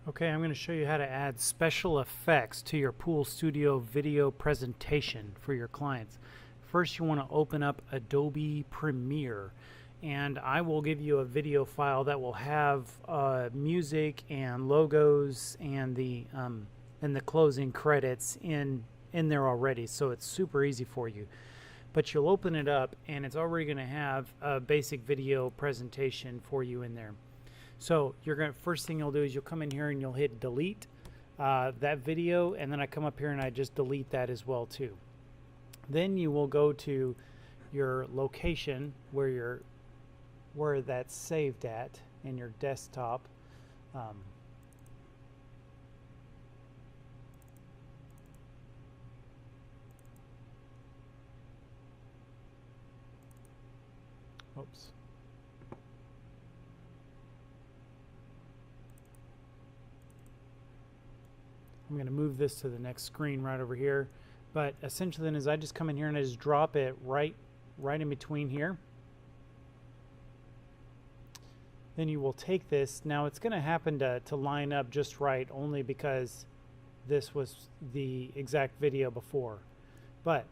Okay, I'm going to show you how to add special effects to your Pool Studio video presentation for your clients. First, you want to open up Adobe Premiere, and I will give you a video file that will have music and logos and the closing credits in there already, so it's super easy for you. But you'll open it up, and it's already going to have a basic video presentation for you in there. So first thing you'll do is you'll come in here and you'll hit delete that video, and then I come up here and I just delete that as well too. Then you will go to your location where that's saved at in your desktop. Oops. I'm going to move this to the next screen right over here, but essentially then is I just come in here and I just drop it right in between here. Then you will take this. Now it's going to happen to line up just right only because this was the exact video before. But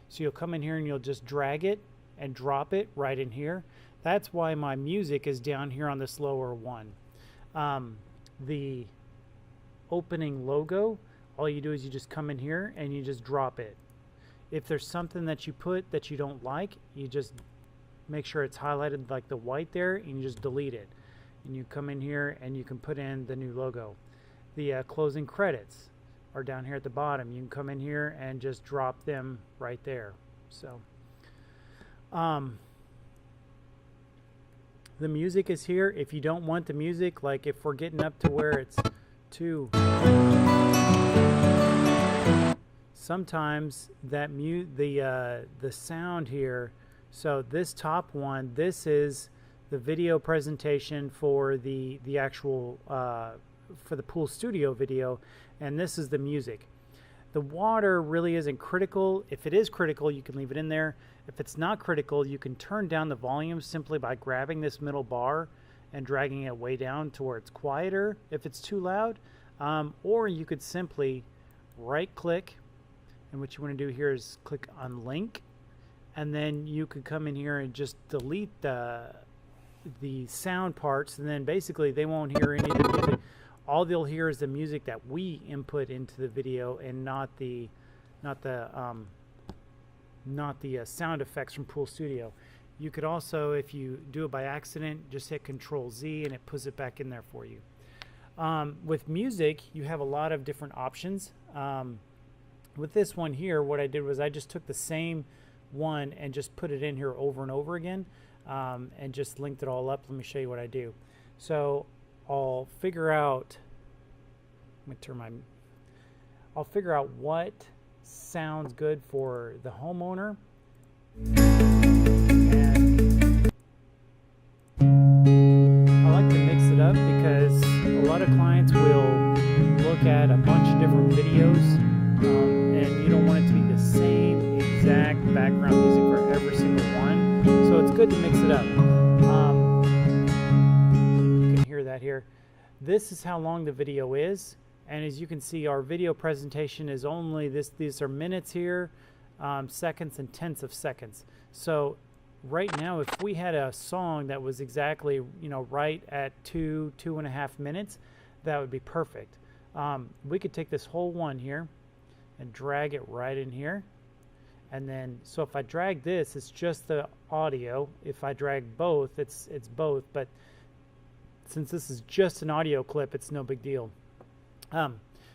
so you'll come in here and you'll just drag it and drop it right in here. That's why my music is down here on this lower one. The opening logo, all you do is you just come in here and you just drop it. If there's something that you put that you don't like, you just make sure it's highlighted like the white there and you just delete it. And you come in here and you can put in the new logo. The closing credits are down here at the bottom. You can come in here and just drop them right there. So the music is here. If you don't want the music, like if we're getting up to where it's sometimes that the sound here. So this top one, this is the video presentation for the actual for the Pool Studio video, and this is the music. The water really isn't critical. If it is critical, you can leave it in there. If it's not critical, you can turn down the volume simply by grabbing this middle bar and dragging it way down to where it's quieter if it's too loud. Or you could simply right click, and what you want to do here is click on link, and then you could come in here and just delete the sound parts, and then basically they won't hear any of the music. All they'll hear is the music that we input into the video, and not the sound effects from Pool Studio. You could also, if you do it by accident, just hit Control Z and it puts it back in there for you. With music, you have a lot of different options. With this one here, what I did was I just took the same one and just put it in here over and over again, and just linked it all up. Let me show you what I do. So I'll figure out, I'll figure out what sounds good for the homeowner. And I like to mix it up because a lot of clients will look at a bunch of different videos, and you don't want it to be the same exact background music for every single one. So it's good to mix it up. You can hear that here. This is how long the video is, and as you can see, our video presentation is only these are minutes here, seconds and tenths of seconds. So right now, if we had a song that was exactly right at 2.5 minutes, that would be perfect. We could take this whole one here and drag it right in here, and then so if I drag this, it's just the audio. If I drag both, it's both, but since this is just an audio clip, it's no big deal.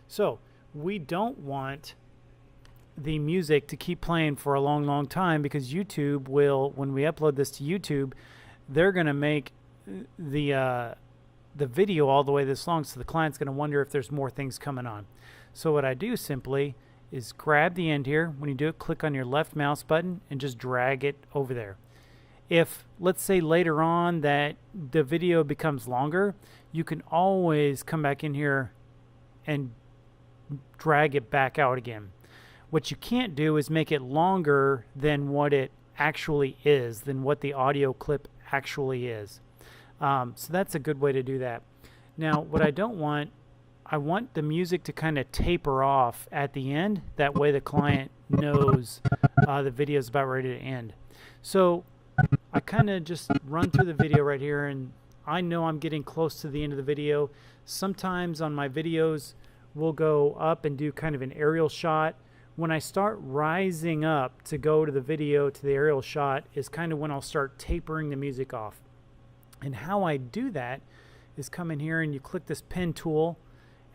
So we don't want the music to keep playing for a long time, because YouTube will, when we upload this to YouTube, they're going to make the video all the way this long, so the client's going to wonder if there's more things coming on. So what I do simply is grab the end here. When you do it, click on your left mouse button and just drag it over there. If, let's say later on that the video becomes longer, you can always come back in here and drag it back out again. What you can't do is make it longer than what it actually is, than what the audio clip actually is. So that's a good way to do that. Now, what I don't want I want the music to kind of taper off at the end. That way the client knows the video is about ready to end. So I kind of just run through the video right here, and I know I'm getting close to the end of the video. Sometimes on my videos, we'll go up and do kind of an aerial shot. When I start rising up to go to the video, to the aerial shot, is kind of when I'll start tapering the music off. And how I do that is come in here and you click this pen tool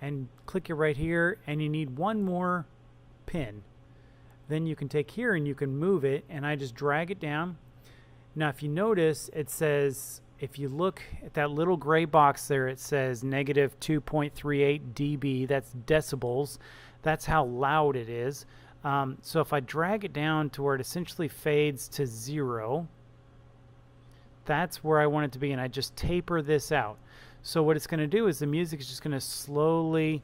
and click it right here, and you need one more pin. Then you can take here and you can move it, and I just drag it down. Now if you notice, it says, if you look at that little gray box there, it says negative 2.38 dB. That's decibels. That's how loud it is. So if I drag it down to where it essentially fades to 0, that's where I want it to be, and I just taper this out. So what it's going to do is the music is just going to slowly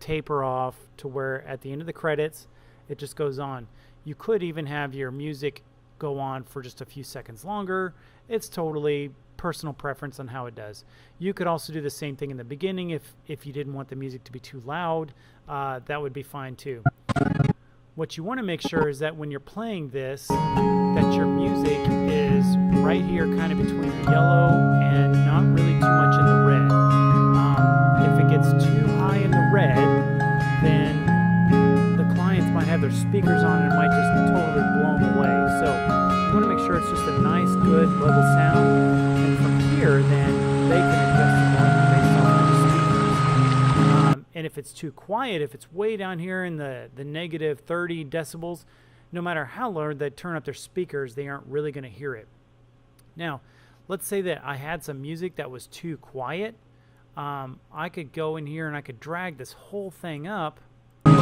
taper off to where at the end of the credits, it just goes on. You could even have your music go on for just a few seconds longer. It's totally personal preference on how it does. You could also do the same thing in the beginning if you didn't want the music to be too loud. That would be fine too. What you want to make sure is that when you're playing this, that your music is right here kind of between the yellow and not really too much in the red. If it gets too high in the red, then the clients might have their speakers on and it might just totally blow them away. So you want to make sure it's just a nice, good, level sound. And from here, then they can adjust the volume based off of the speakers. And if it's too quiet, if it's way down here in the negative 30 decibels, no matter how loud they turn up their speakers, they aren't really going to hear it. Now, let's say that I had some music that was too quiet. I could go in here and I could drag this whole thing up. Where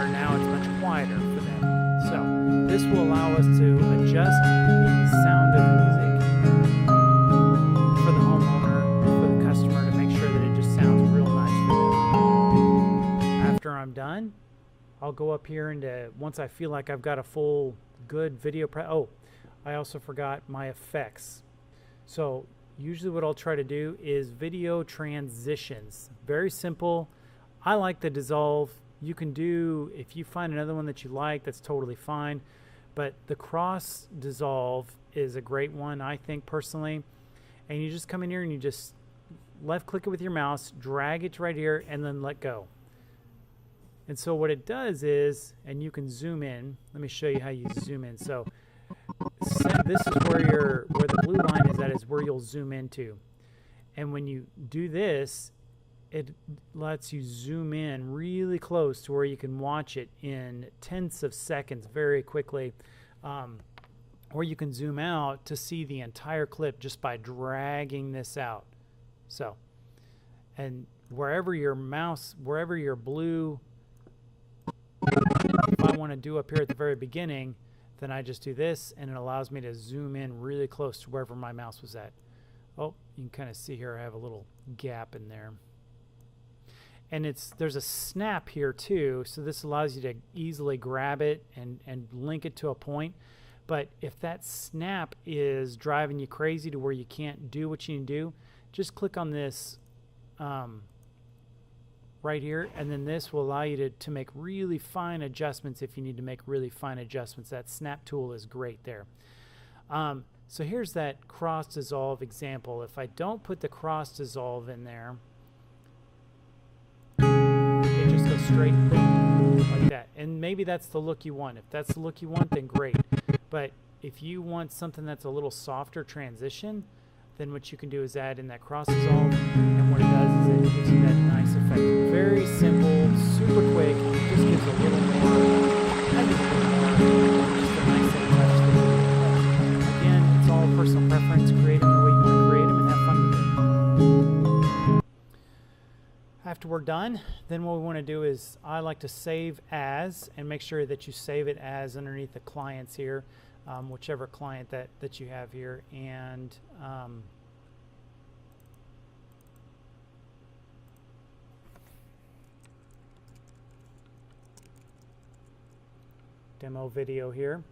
now it's much quieter for them. So this will allow us to adjust the sound of the music for the homeowner, for the customer, to make sure that it just sounds real nice for them. After I'm done, I'll go up here and once I feel like I've got a full good video oh, I also forgot my effects. So usually what I'll try to do is video transitions. Very simple. I like the dissolve. You can do, if you find another one that you like, that's totally fine. But the cross dissolve is a great one, I think, personally. And you just come in here and you just left click it with your mouse, drag it right here, and then let go. And so what it does is, and you can zoom in. Let me show you how you zoom in. So this is where the blue line is at, is where you'll zoom into. And when you do this, it lets you zoom in really close to where you can watch it in tenths of seconds very quickly. Or you can zoom out to see the entire clip just by dragging this out. So, and wherever your mouse, wherever your blue, if I want to do up here at the very beginning, then I just do this and it allows me to zoom in really close to wherever my mouse was at. Oh, you can kind of see here I have a little gap in there. And there's a snap here too, so this allows you to easily grab it and link it to a point. But if that snap is driving you crazy to where you can't do what you need to do, just click on this right here, and then this will allow you to make really fine adjustments if you need to make really fine adjustments. That snap tool is great there. So here's that cross dissolve example. If I don't put the cross dissolve in there, it just goes straight like that. And maybe that's the look you want. If that's the look you want, then great. But if you want something that's a little softer transition, then what you can do is add in that cross dissolve, and what it does is it gives you that nice effect. Very simple, super quick. It just gives a little more, just a nice little touch to it. Again, it's all personal preference. Create them the way you want to create them and have fun with it. After we're done, then what we want to do is I like to save as, and make sure that you save it as underneath the clients here. Whichever client that you have here, and demo video here,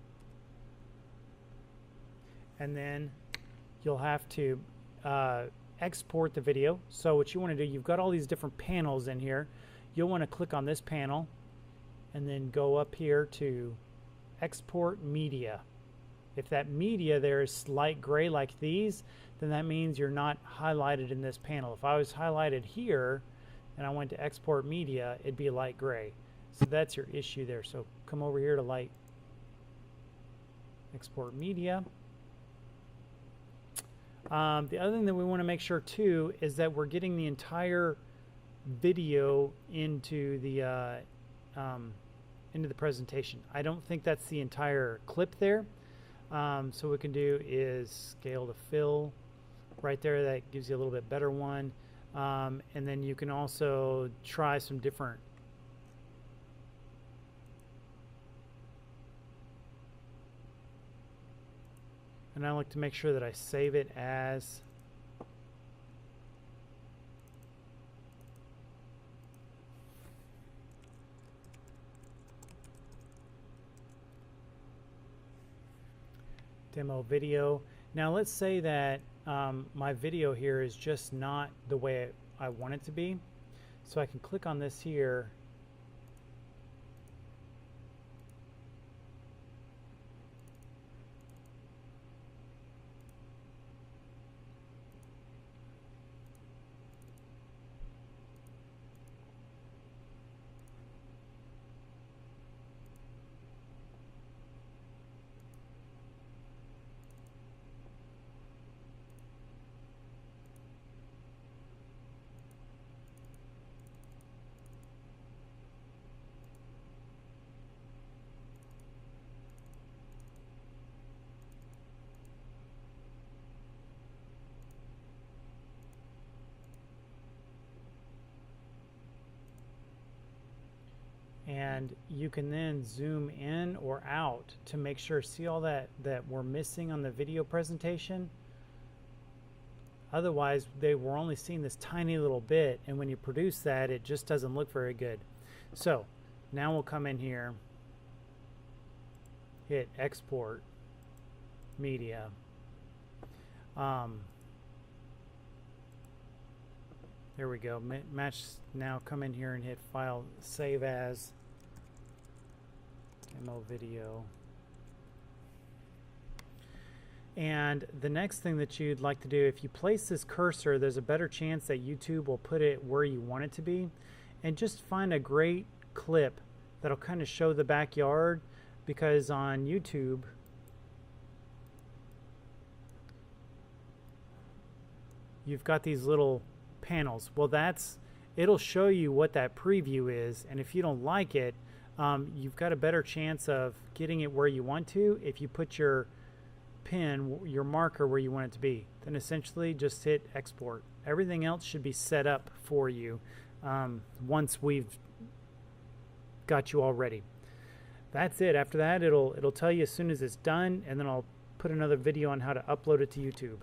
and then you'll have to export the video. So what you want to do, you've got all these different panels in here. You'll want to click on this panel and then go up here to export media. If that media there is light gray like these, then that means you're not highlighted in this panel. If I was highlighted here and I went to export media, it'd be light gray. So that's your issue there. So come over here to light export media. The other thing that we want to make sure too is that we're getting the entire video into the presentation. I don't think that's the entire clip there. So what we can do is scale to fill right there. That gives you a little bit better one. And then you can also try some different and I like to make sure that I save it as demo video. Now let's say that my video here is just not the way I want it to be. So I can click on this here. And you can then zoom in or out to make sure, see all that we're missing on the video presentation? Otherwise, we're only seeing this tiny little bit, and when you produce that, it just doesn't look very good. So now we'll come in here, hit export media. There we go. Match. Now come in here and hit file, save as demo video. And the next thing that you'd like to do, if you place this cursor, there's a better chance that YouTube will put it where you want it to be. And just find a great clip that'll kind of show the backyard, because on YouTube you've got these little panels. Well, it'll show you what that preview is, and if you don't like it, you've got a better chance of getting it where you want to if you put your pin, your marker, where you want it to be. Then essentially just hit export. Everything else should be set up for you once we've got you all ready. That's it. After that, it'll tell you as soon as it's done, and then I'll put another video on how to upload it to YouTube.